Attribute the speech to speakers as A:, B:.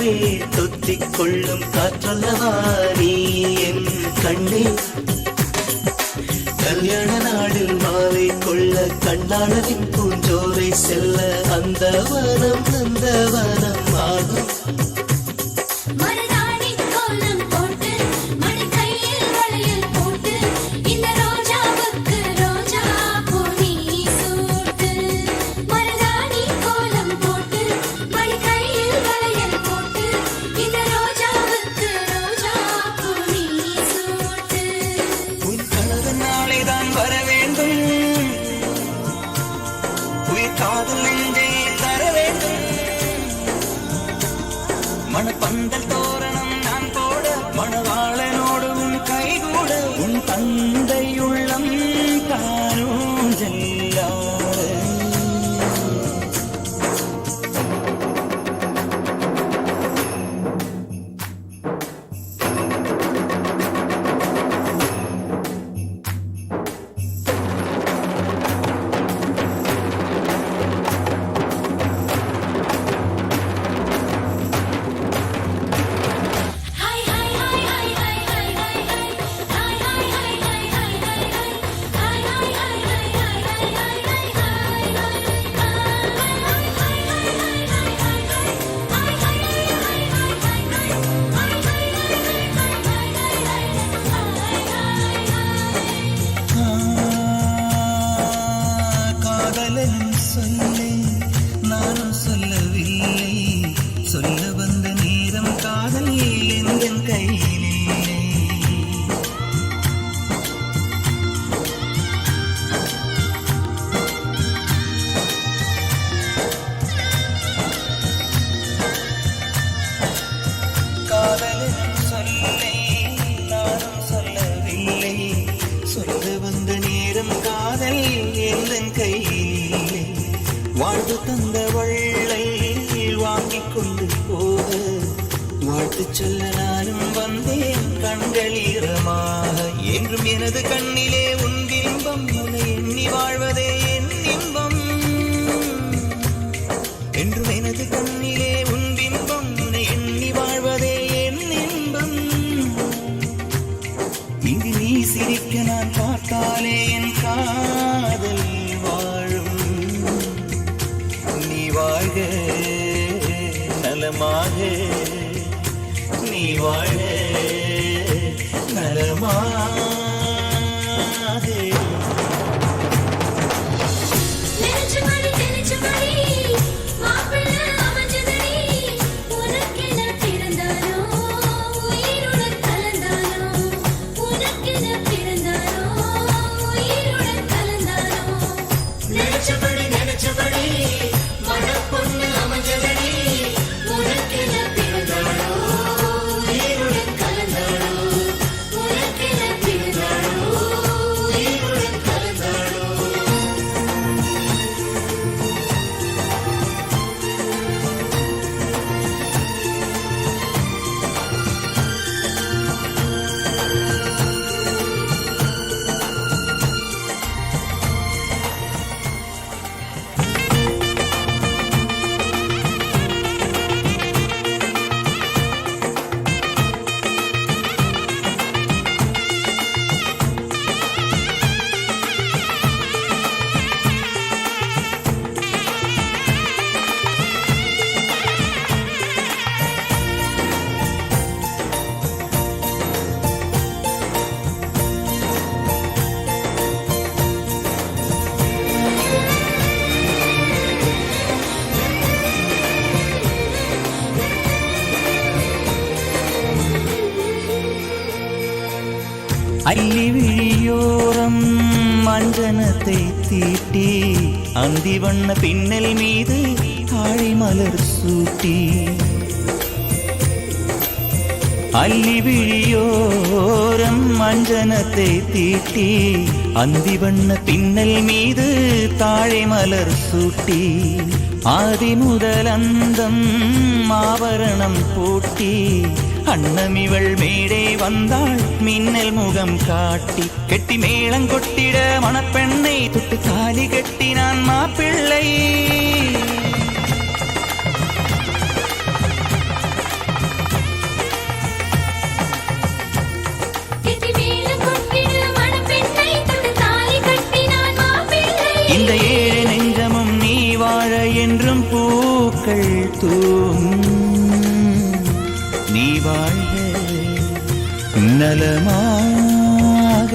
A: உள்ளமே தொத்திக் கொள்ளும் காற்றல்லவா நீ என் கண்ணே. கல்யாண நாளில் மாலை கொள்ள கண்ணாளரின் பூஞ்சோரை செல்ல அந்த வனம் ஆகும்.
B: மணப்பந்தல் தோரணம் நான் போட மணவாளனோடு உன் கைகூட உன் தந்தை உள்ளம் தானும் செல்ல. சொல்லை நானும் சொல்லவில்லை, சொல்ல வந்த நேரம் காதல் என் கையில் இல்லை. காதலின் சொல்லை நானும் சொல்லவில்லை, சொல்ல வந்த நேரம் காதல் என் கையில். வாழ்வு தந்த வள்ளை வாங்கிக் கொண்டு போக வாழ்த்து சொல்ல நானும் வந்தேன் கண்கள் ஈரமாக. என்றும் எனது கண்ணிலே உன் இன்பம், உன்னை எண்ணி வாழ்வதே என் இன்பம். என்றும் எனது கண்ணிலே உன் இன்பம், உன்னை எண்ணி வாழ்வதே என் இன்பம். இங்கு நீ சிரிக்க நான் பார்த்தாலே என் காதல் வாழும். வாழ்க நலமாக, நீ வாழ நலமாக. அள்ளி விழியோரம் மஞ்சனத்தை தீட்டி அந்தி வண்ண பின்னல் மீது தாழை மலர் சூட்டி. அள்ளி விழியோரம் மஞ்சனத்தை தீட்டி அந்தி வண்ண பின்னல் மீது தாழை மலர் சூட்டி. ஆதி முதல் அந்தம் ஆபரணம் பூட்டி அன்னமிவள் மேடை வந்தாள் மின்னல் முகம் காட்டி. கெட்டி மேளம் கொட்டிட மணப்பெண்ணை தொட்டு தாலி கட்டினான் மாப்பிள்ளை.
C: திங்கள் தூவும் நீ வாழ்க நலமாக